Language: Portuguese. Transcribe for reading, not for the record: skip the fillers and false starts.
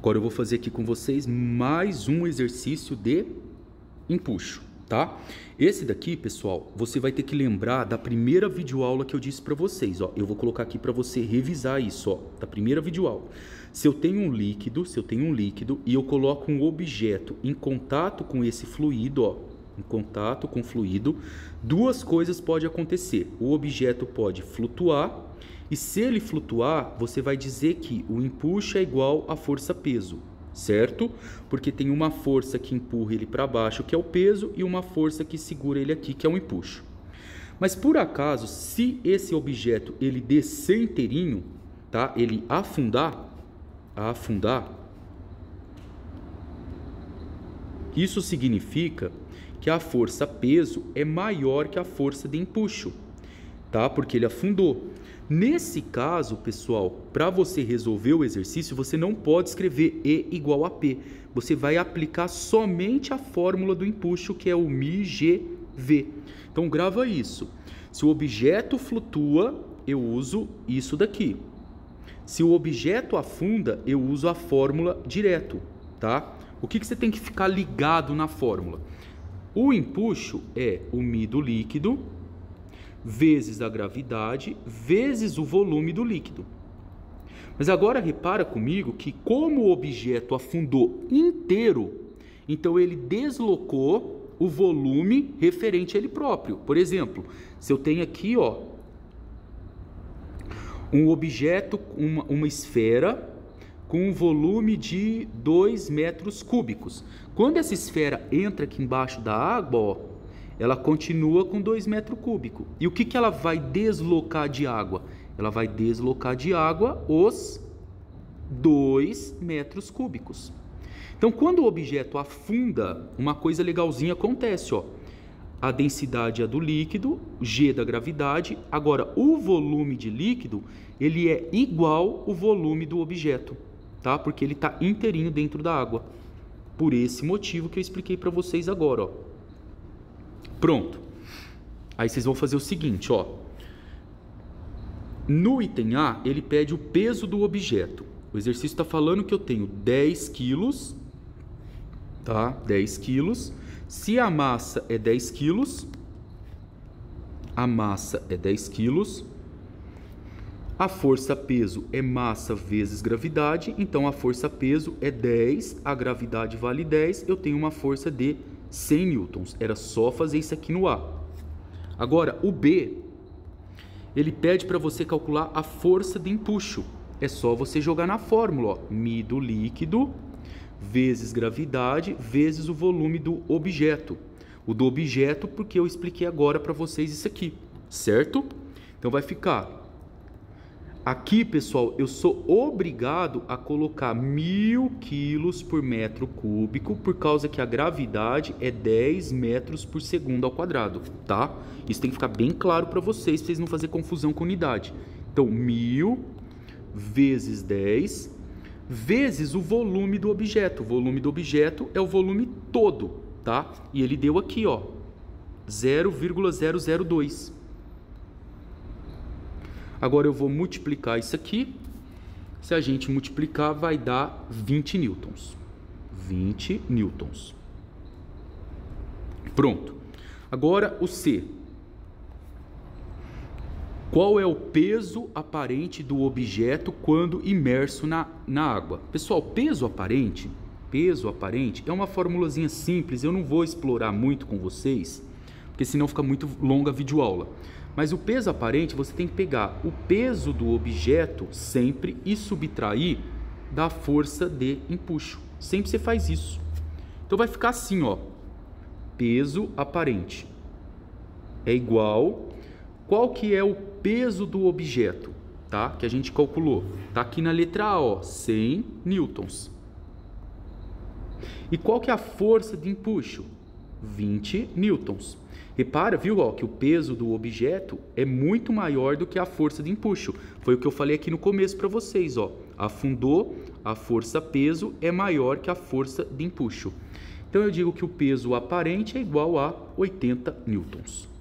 Agora eu vou fazer aqui com vocês mais um exercício de empuxo, tá? Esse daqui, pessoal, você vai ter que lembrar da primeira videoaula que eu disse para vocês, ó. Eu vou colocar aqui para você revisar isso, ó, da primeira videoaula. Se eu tenho um líquido e eu coloco um objeto em contato com esse fluido, ó, em contato com o fluido, duas coisas podem acontecer. O objeto pode flutuar, e se ele flutuar, você vai dizer que o empuxo é igual à força-peso, certo? Porque tem uma força que empurra ele para baixo, que é o peso, e uma força que segura ele aqui, que é o empuxo. Mas por acaso, se esse objeto ele descer inteirinho, tá? Ele afundar, isso significa que a força-peso é maior que a força de empuxo, tá? Porque ele afundou. Nesse caso, pessoal, para você resolver o exercício, você não pode escrever E igual a P. Você vai aplicar somente a fórmula do empuxo, que é o μgV. Então, grava isso. Se o objeto flutua, eu uso isso daqui. Se o objeto afunda, eu uso a fórmula direto, tá? O que você tem que ficar ligado na fórmula? O empuxo é o μ do líquido vezes a gravidade vezes o volume do líquido. Mas agora repara comigo que como o objeto afundou inteiro, então ele deslocou o volume referente a ele próprio. Por exemplo, se eu tenho aqui, ó, um objeto, uma esfera com um volume de 2 metros cúbicos. Quando essa esfera entra aqui embaixo da água, ó, ela continua com 2 metros cúbicos. E o que ela vai deslocar de água? Ela vai deslocar de água os 2 metros cúbicos. Então, quando o objeto afunda, uma coisa legalzinha acontece, ó. A densidade é do líquido, G da gravidade. Agora, o volume de líquido, ele é igual ao volume do objeto, tá? Porque ele está inteirinho dentro da água. Por esse motivo que eu expliquei para vocês agora, ó. Pronto. Aí vocês vão fazer o seguinte, ó. No item A, ele pede o peso do objeto. O exercício está falando que eu tenho 10 quilos, tá? 10 quilos. Se a massa é 10 quilos, a força-peso é massa vezes gravidade, então a força-peso é 10, a gravidade vale 10, eu tenho uma força de 100 newtons. Era só fazer isso aqui no A. Agora, o B, ele pede para você calcular a força de empuxo. É só você jogar na fórmula, ó, μ do líquido vezes gravidade vezes o volume do objeto. O do objeto porque eu expliquei agora para vocês isso aqui, certo? Então vai ficar... Aqui, pessoal, eu sou obrigado a colocar 1000 quilos por metro cúbico, por causa que a gravidade é 10 metros por segundo ao quadrado, tá? Isso tem que ficar bem claro para vocês não fazerem confusão com unidade. Então, 1000 vezes 10 vezes o volume do objeto. O volume do objeto é o volume todo, tá? E ele deu aqui, ó, 0,002. Agora eu vou multiplicar isso aqui. Se a gente multiplicar, vai dar 20 newtons. 20 newtons. Pronto. Agora o C. Qual é o peso aparente do objeto quando imerso na água? Pessoal, peso aparente é uma formulazinha simples. Eu não vou explorar muito com vocês, porque senão fica muito longa a videoaula. Mas o peso aparente, você tem que pegar o peso do objeto sempre e subtrair da força de empuxo. Sempre você faz isso. Então vai ficar assim, ó. Peso aparente é igual... Qual que é o peso do objeto, tá? Que a gente calculou. Tá aqui na letra A, ó, 100 newtons. E qual que é a força de empuxo? 20 newtons. Repara, viu, ó, que o peso do objeto é muito maior do que a força de empuxo. Foi o que eu falei aqui no começo para vocês, ó. Afundou, a força-peso é maior que a força de empuxo. Então eu digo que o peso aparente é igual a 80 newtons.